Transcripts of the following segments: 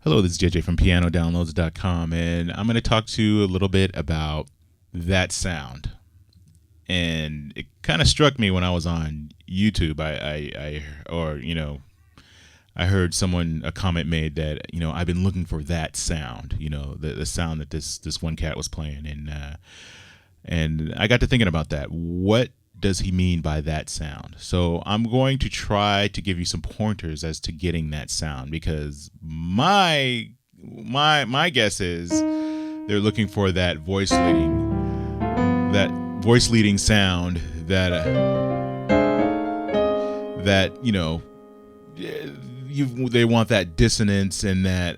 Hello, this is JJ from pianodownloads.com, and I'm going to talk to you a little bit about that sound. And it kind of struck me when I was on YouTube. I heard a comment made that I've been looking for that sound, the sound that this one cat was playing, and I got to thinking about that. What does he mean by that sound? So I'm going to try to give you some pointers as to getting that sound, because my guess is they're looking for that voice leading sound that they want that dissonance and that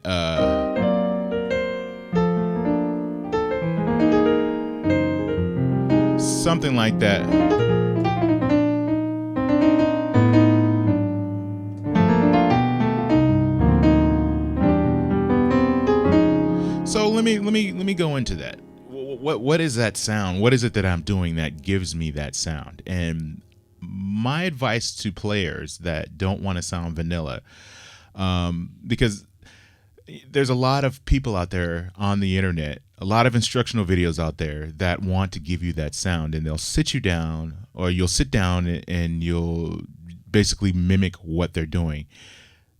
something like that. So let me go into that. What is that sound? What is it that I'm doing that gives me that sound? And my advice to players that don't want to sound vanilla, because there's a lot of people out there on the internet, a lot of instructional videos out there that want to give you that sound, and they'll sit you down, or you'll sit down and you'll basically mimic what they're doing.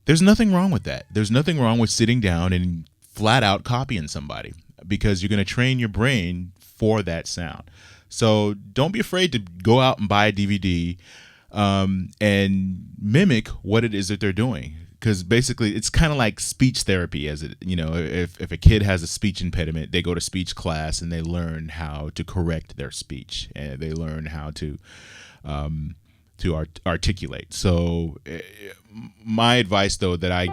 There's nothing wrong with that. There's nothing wrong with sitting down and flat out copying somebody, because you're going to train your brain for that sound. So don't be afraid to go out and buy a DVD and mimic what it is that they're doing. Because basically, it's kind of like speech therapy. If a kid has a speech impediment, they go to speech class and they learn how to correct their speech, and they learn how to articulate. So my advice, though, that I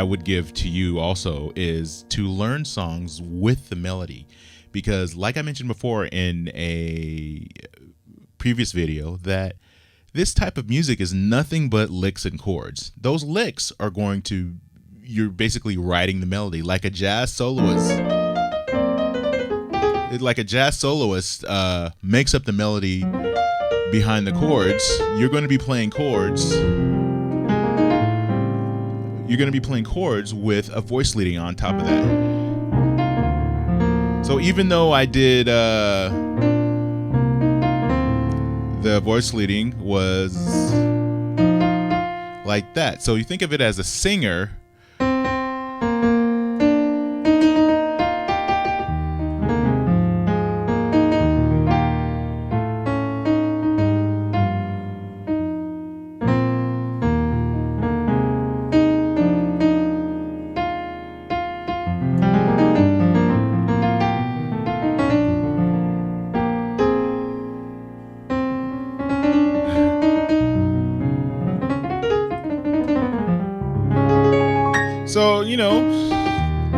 would give to you also is to learn songs with the melody, because like I mentioned before in a previous video, that this type of music is nothing but licks and chords. Those licks are you're basically writing the melody like a jazz soloist. Like a jazz soloist makes up the melody behind the chords. You're going to be playing chords. You're going to be playing chords with a voice leading on top of that. So even though I did the voice leading was like that. So you think of it as a singer.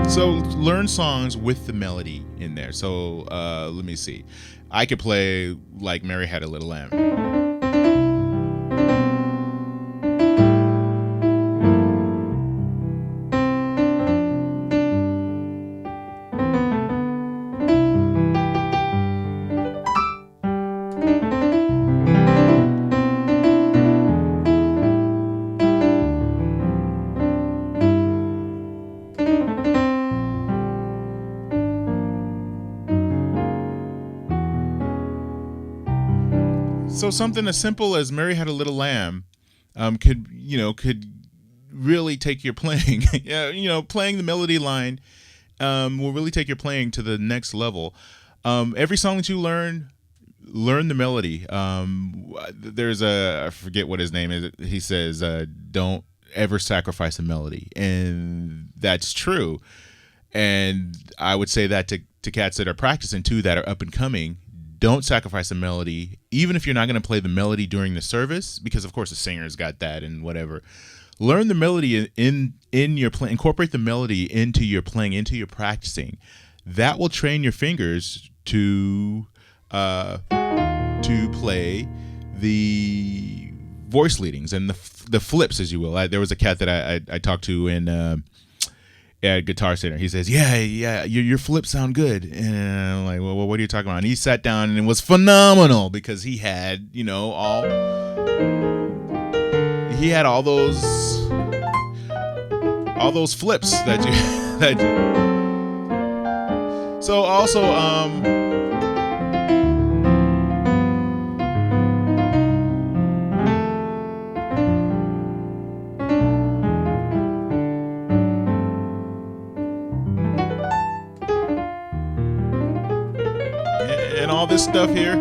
So learn songs with the melody in there. So let me see. I could play like Mary Had a Little Lamb. So something as simple as Mary Had a Little Lamb could really take your playing. Playing the melody line will really take your playing to the next level. Every song that you learn the melody. There's I forget what his name is. He says, don't ever sacrifice a melody. And that's true. And I would say that to cats that are practicing too, that are up and coming. Don't sacrifice a melody, even if you're not going to play the melody during the service, because of course the singer's got that and whatever. Learn the melody in your play. Incorporate the melody into your playing, into your practicing. That will train your fingers to play the voice leadings and the flips, as you will. There was a cat that I talked to in at Guitar Center. He says, yeah, your flips sound good. And I'm like, well, what are you talking about? And he sat down and it was phenomenal, because he had, all those all those flips that you that you, so also and all this stuff here,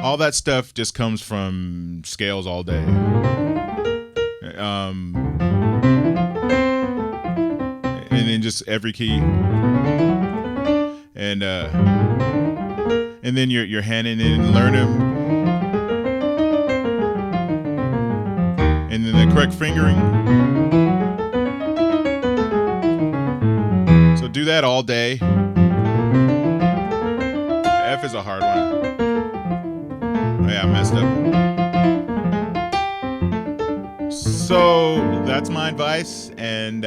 all that stuff just comes from scales all day. And then just every key, and then you're handing in, learn them, and then the correct fingering. So do that all day. F is a hard one. Oh yeah, I messed up. So that's my advice, and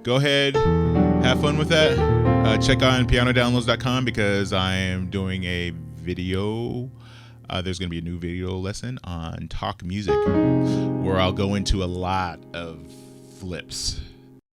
go ahead, have fun with that. Check on pianodownloads.com because I am doing a video. There's going to be a new video lesson on talk music where I'll go into a lot of flips.